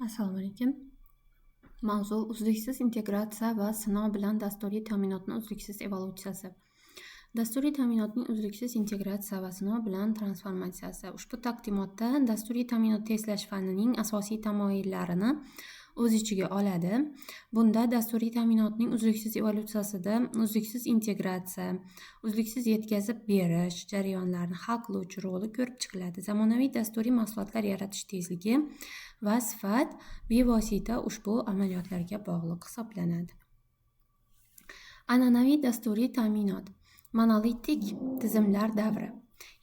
Assalomu alaykum. Mavzu uzluksiz integratsiya va sinov bilan dasturiy ta'minotning uzluksiz evolyutsiyasi. Dasturiy ta'minotning uzluksiz integratsiya va sinov bilan transformatsiyasi. Ushbu taqdimotda dasturiy ta'minot testlash fanining asosiy tamoyillarini o'z ichiga oladi. Bunda dasturiy ta'minotning uzluksiz evolyutsiyasida uzluksiz integratsiya, uzluksiz yetkazib berish jarayonlarini hal qiluvchi roli ko'rib chiqiladi. Zamonaviy dasturiy mahsulotlar yaratish tezligi va sifat bevosita ushbu amaliyotlarga bog'liq hisoblanadi. An'anaviy dasturiy ta'minot. Monolitik tizimlar davri.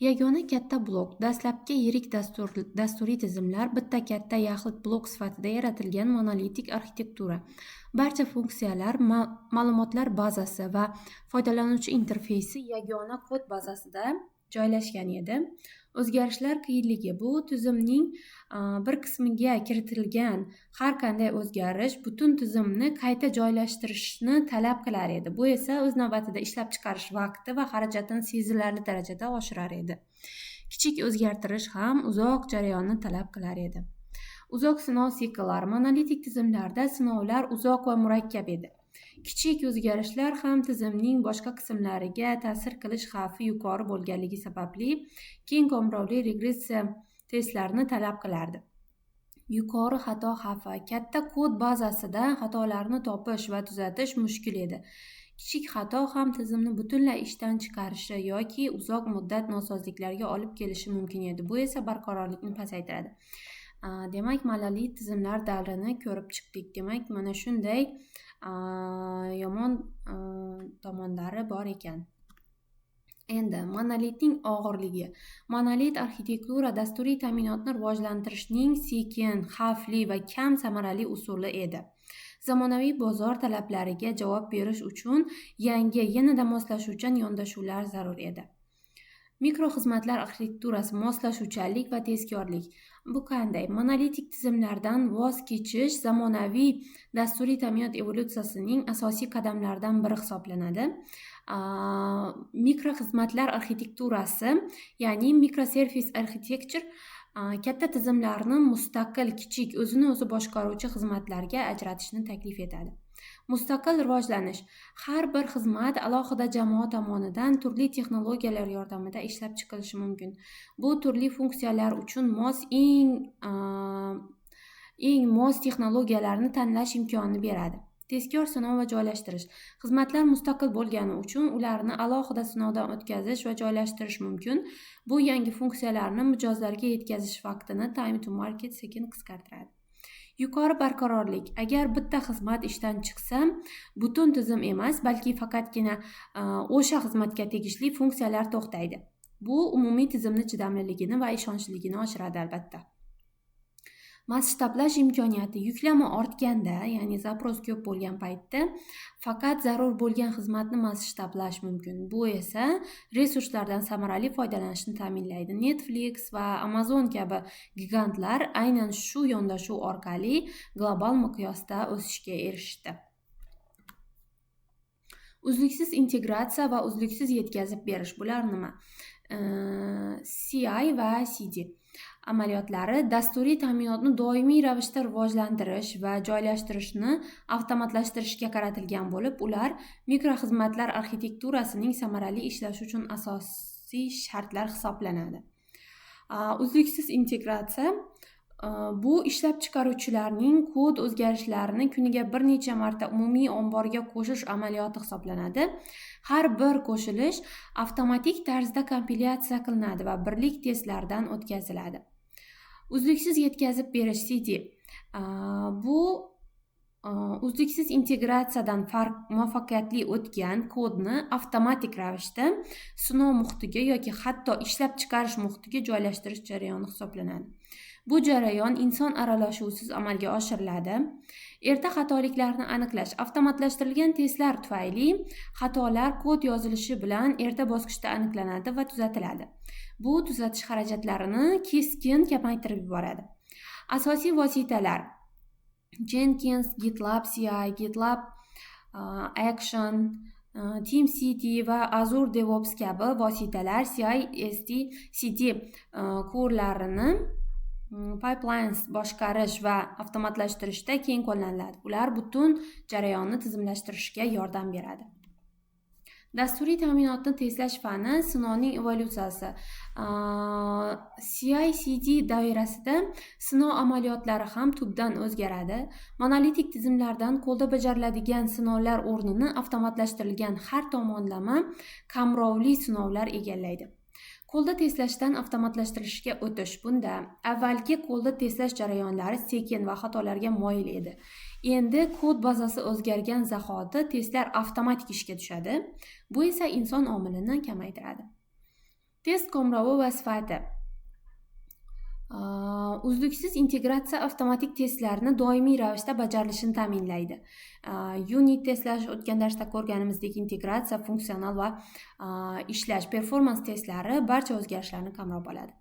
Yagona katta blok. Dastlabki yirik dasturiy tizimlar bitta katta yaxlit blok sifatida yaratilgan monolitik arxitektura. Barcha funksiyalar, ma'lumotlar bazasi va foydalanuvchi interfeysi yagona kod bazasida joylashgan edi. O'zgarishlar qiyinligi. Bu tizimning bir qismiga kiritilgan har qanday o'zgarish butun tizimni qayta joylashtirishni talab qilar edi. Bu esa o'z navbatida ishlab chiqarish vaqti va xarajatini sezilarli darajada oshirar edi. Kichik o'zgartirish ham uzoq jarayonni talab qilar edi. Uzoq sinov sikllari. Monolitik tizimlarda sinovlar uzoq va murakkab edi. Kichik o'zgarishlar ham tizimning boshqa qismlariga ta'sir qilish xavfi yuqori bo'lganligi sababli keng qamrovli regressiya testlarini talab qilardi. Yuqori xato xavfi. Katta kod bazasida xatolarni topish va tuzatish mushkul edi. Kichik xato ham tizimni butunlay ishdan chiqarishi yoki uzoq muddat nosozliklarga olib kelishi mumkin edi. Bu esa barqarorlikni pasaytiradi. Demak, monolit tizimlar davrini ko'rib chiqdik. Demak, mana shunday yomon tomonlari bor ekan. Endi monolitning og'irligi. Monolit arxitektura dasturiy ta'minotni rivojlantirishning sekin, xavfli va kam samarali usuli edi. Zamonaviy bozor talablariga javob berish uchun yangi, yanada moslashuvchan yondashuvlar zarur edi. Mikroxizmatlar arxitekturasi, moslashuvchanlik va tezkorlik. Bu qanday? Monolitik tizimlardan voz kechish zamonaviy dasturiy ta'minot evolyutsiyasining asosiy qadamlaridan biri hisoblanadi. Mikroxizmatlar arxitekturasi, ya'ni microservice architecture katta tizimlarni mustaqil, kichik, o'zini o'zi boshqaruvchi xizmatlarga ajratishni taklif etadi. Mustaqil rivojlanish. Har bir xizmat alohida jamoa tomonidan turli texnologiyalar yordamida ishlab chiqilishi mumkin. Bu turli funksiyalar uchun eng mos texnologiyalarni tanlash imkonini beradi. Tezkor sinov va joylashtirish. Xizmatlar mustaqil bo'lgani uchun ularni alohida sinovdan o'tkazish va joylashtirish mumkin. Bu yangi funksiyalarni mijozlarga yetkazish vaqtini time to market sekin qisqartiradi. Yuqori barqarorlik. Agar bitta xizmat ishdan chiqsa, butun tizim emas, balki faqatgina o'sha xizmatga tegishli funksiyalar to'xtaydi. Bu umumiy tizimni chidamliligini va ishonchliligini oshiradi albatta. Masshtablash imkoniyati. Yuklama ortganda, ya'ni zapros ko'p bo'lgan paytda faqat zarur bo'lgan xizmatni masshtablash mumkin. Bu esa resurslardan samarali foydalanishni ta'minlaydi. Netflix va Amazon kabi gigantlar aynan shu yondashuv orqali global miqyosda o'sishga erishdi. Uzluksiz integratsiya va uzluksiz yetkazib berish. Bular nima? CI va CD amaliyotlari dasturiy ta'minotni doimiy ravishda rivojlantirish va joylashtirishni avtomatlashtirishga qaratilgan bo'lib, ular mikroxizmatlar arxitekturasining samarali ishlashi uchun asosiy shartlar hisoblanadi. Uzluksiz integratsiya bu ishlab chiqaruvchilarning kod o'zgarishlarini kuniga bir necha marta umumiy omborga qo'shish amaliyoti hisoblanadi. Har bir qo'shilish avtomatik tarzda kompilyatsiya qilinadi va birlik testlardan o'tkaziladi. Uzluksiz yetkazib berish CD. Bu uzluksiz integratsiyadan muvaffaqiyatli o'tgan kodni avtomatik ravishda sinov muhitiga yoki hatto ishlab chiqarish muhitiga joylashtirish jarayoni hisoblanadi. Bu jarayon inson aralashuvisiz amalga oshiriladi. Erta xatoliklarni aniqlash. Avtomatlashtirilgan testlar tufayli xatolar kod yozilishi bilan erta bosqichda aniqlanadi va tuzatiladi. Bu tuzatish xarajatlarini keskin kamaytirib yuboradi. Asosiy vositalar: Jenkins, GitLab CI, GitLab Action, TeamCity va Azure DevOps kabi vositalar CI/CD kurlarini pipelines boshqarish va avtomatlashtirishda keng qo'llaniladi. Ular butun jarayonni tizimlashtirishga yordam beradi. Dasturiy ta'minotni tezlash fani sinovning evolyutsiyasi. CI/CD doirasida sinov amaliyotlari ham tubdan o'zgaradi. Monolitik tizimlardan qo'lda bajariladigan sinovlar o'rnini avtomatlashtirilgan har tomonlama qamrovli sinovlar egallaydi. Qo'lda tezlashdan avtomatlashtirishga o'tish. Bunda avvalgi qo'lda tezlash jarayonlari sekin va xatolarga moyil edi. Endi kod bazasi o'zgargan zahoti testlar avtomatik ishga tushadi. Bu esa inson omilini kamaytiradi. Test qamrovi va sifati. Uzluksiz integratsiya avtomatik testlarni doimiy ravishda bajarilishini ta'minlaydi. Unit testlash, o'tgan darsda ko'rganimizdek integratsiya, funksional va ishlash, performans testlari barcha o'zgarishlarni qamrab oladi.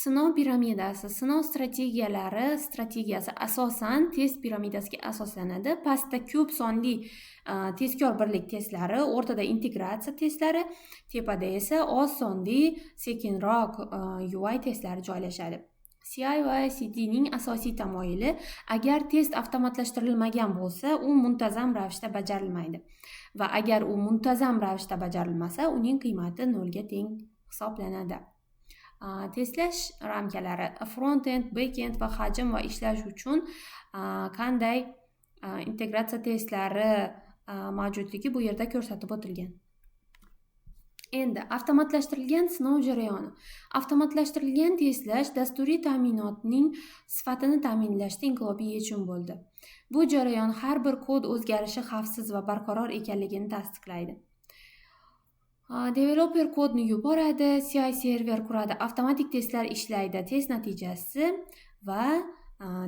Sinov piramidasi. Sinov strategiyasi asosan test piramidasiga asoslanadi. Pastda ko'p sonli tezkor birlik testlari, o'rtada integratsiya testlari, tepada esa oz sonli, sekinroq UI testlari joylashadi. CI/CD ning asosiy tamoyili, agar test avtomatlashtirilmagan bo'lsa, u muntazam ravishda bajarilmaydi va agar u muntazam ravishda bajarilmasa, uning qiymati 0 ga teng hisoblanadi. Testlash ramkalari. Front-end, back-end va hajm va ishlash uchun qanday integratsiya testlari mavjudligi bu yerda ko'rsatib o'tilgan. Endi avtomatlashtirilgan sinov jarayoni. Avtomatlashtirilgan testlash dasturiy ta'minotning sifatini ta'minlashda inqilobiy yechim bo'ldi. Bu jarayon har bir kod o'zgarishi xavfsiz va barqaror ekanligini tasdiqlaydi. Developer kodni yuboradi, CI server quradi, avtomatik testlar ishlaydi, test natijasi va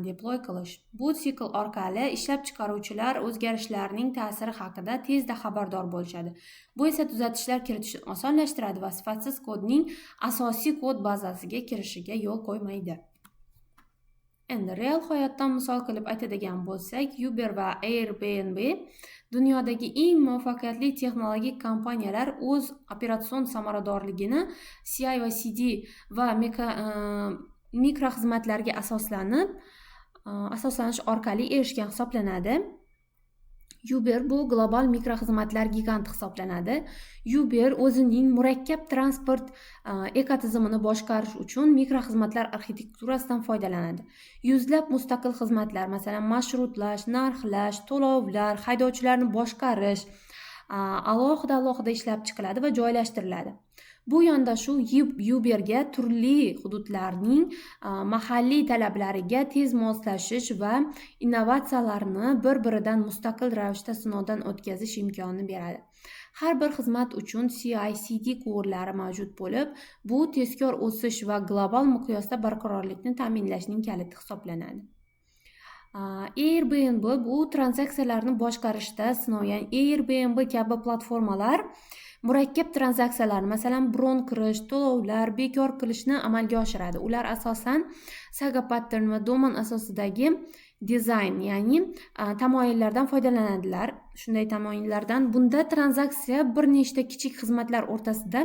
deploy qilish. Bu sikl orqali ishlab chiqaruvchilar o'zgarishlarning ta'siri haqida tezda xabardor bo'lishadi. Bu esa tuzatishlar kiritishni osonlashtiradi va sifatsiz kodning asosiy kod bazasiga kirishiga yo'l qo'ymaydi. Endi real hayotdan misol qilib aytadigan bo'lsak, Uber va Airbnb dunyodagi eng muvaffaqiyatli texnologik kompaniyalar o'z operatsion samaradorligini CI va CD va mikroxizmatlarga asoslanish orqali erishgan hisoblanadi. Uber bu global mikroxizmatlar giganti hisoblanadi. Uber o'zining murakkab transport ekotizimini boshqarish uchun mikroxizmatlar arxitekturasidan foydalanadi. Yuzlab mustaqil xizmatlar, masalan, marshrutlash, narxlash, to'lovlar, haydovchilarni boshqarish alohida ishlab chiqiladi va joylashtiriladi. Bu yondashuv Uberga turli hududlarning mahalliy talablariga tez moslashish va innovatsiyalarni bir-biridan mustaqil ravishda sinovdan o'tkazish imkonini beradi. Har bir xizmat uchun CI/CD ko'rlari mavjud bo'lib, bu tezkor o'sish va global miqyosda barqarorlikni ta'minlashning kaliti hisoblanadi. Airbnb bu tranzaksiyalarni boshqarishda sinogan. Airbnb kabi platformalar murakkab tranzaksiyalar, masalan, bron qilish, to'lovlar, bekor qilishni amalga oshiradi. Ular asosan saga pattern va domen asosidagi dizayn, ya'ni tamoyillardan foydalanadilar. Shunday tamoyillardan bunda tranzaksiya bir nechta kichik xizmatlar o'rtasida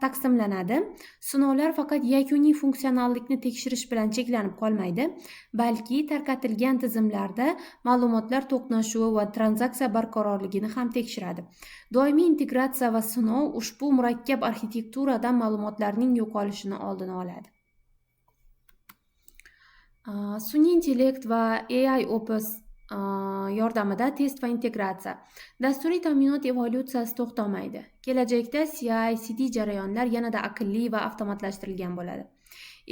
taqsimlanadi. Sinovlar faqat yakuniy funksionallikni tekshirish bilan cheklanib qolmaydi, balki tarqatilgan tizimlarda ma'lumotlar to'qnashuvi va tranzaksiya barqarorligini ham tekshiradi. Doimiy integratsiya va sinov ushbu murakkab arxitekturadan ma'lumotlarning yo'qolishini oldini oladi. Sun'iy intellekt va AI Ops yordamida test va integratsiya. Dasturiy ta'minot evolyutsiyasi to'xtamaydi. Kelajakda CI/CD jarayonlar yanada aqlli va avtomatlashtirilgan bo'ladi.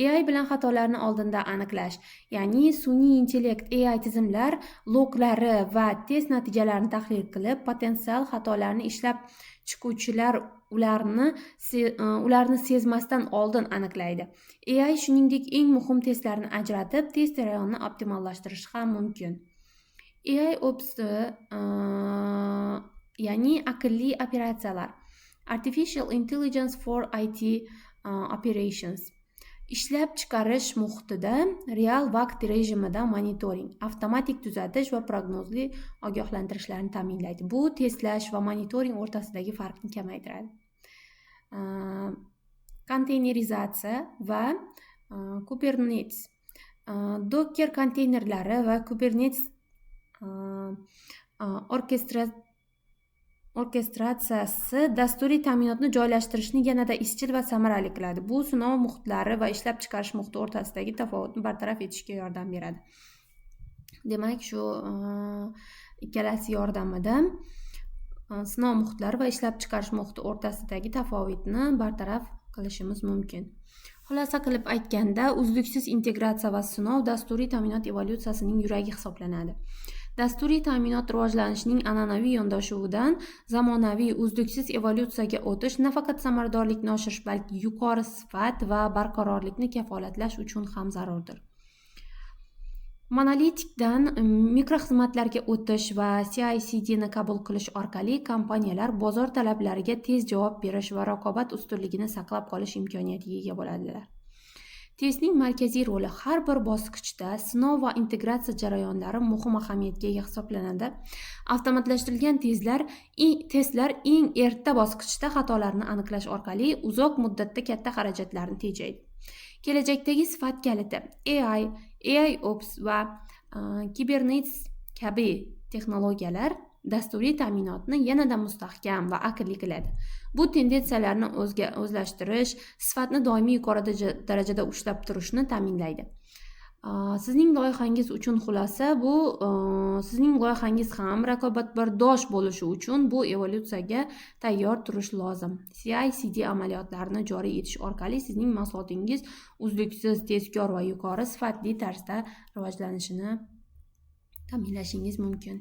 AI bilan xatolarni oldinda aniqlash, ya'ni sun'iy intellekt AI tizimlar loglari va test natijalarini tahlil qilib, potensial xatolarni ishlab chiquvchilar ularni sezmasdan oldin aniqlaydi. AI shuningdek eng muhim testlarni ajratib, test jarayonini optimallashtirishi ham mumkin. AI Ops ya'ni aqlli operatsiyalar. Artificial Intelligence for IT Operations. Ishlab chiqarish muhitida real vaqt rejimida monitoring, avtomatik tuzatish va prognozli ogohlantirishlarni ta'minlaydi. Bu testlash va monitoring o'rtasidagi farqni kamaytiradi. Konteynerizatsiya va Kubernetes. Docker konteynerlari va Kubernetes orkestratsiyasi dasturiy ta'minotni joylashtirishni yanada izchil va samarali qiladi. Bu sinov muhitlari va ishlab chiqarish muhiti o'rtasidagi tafovutni bartaraf etishga yordam beradi. Demak, shu ikkalasi yordamida sinov muhitlari va ishlab chiqarish muhiti o'rtasidagi tafovutni bartaraf qilishimiz mumkin. Xulosa qilib aytganda, uzluksiz integratsiya va sinov dasturiy ta'minot evolyutsiyasining yuragi hisoblanadi. Dasturiy ta'minot rivojlanishining an'anaviy yondashuvidan zamonaviy uzluksiz evolyutsiyaga o'tish nafaqat samaradorlikni oshirish, balki yuqori sifat va barqarorlikni kafolatlash uchun ham zarurdir. Monolitikdan mikroxizmatlarga o'tish va CI/CD ni qabul qilish orqali kompaniyalar bozor talablariga tez javob berish va raqobat ustunligini saqlab qolish imkoniyatiga ega bo'ladilar. Testning markaziy roli har bir bosqichda sinov va integratsiya jarayonlari muhim ahamiyatga ega hisoblanadi. Avtomatlashtirilgan testlar eng erta bosqichda xatolarni aniqlash orqali uzoq muddatda katta xarajatlarni tejaydi. Kelajakdagi sifat kaliti AIOps va Kubernetes kabi texnologiyalar dasturiy ta'minotni yanada mustahkam va aqlli qiladi. Bu tendensiyalarni o'zlashtirish, sifatni doimiy yuqori darajada ushlab turishni ta'minlaydi. Sizning loyihangiz uchun xulosa bu sizning loyihangiz ham raqobatbardosh bo'lishi uchun bu evolyutsiyaga tayyor turish lozim. CI/CD amaliyotlarini joriy etish orqali sizning mahsulotingiz uzluksiz, tezkor va yuqori sifatli tarzda rivojlanishini ta'minlashingiz mumkin.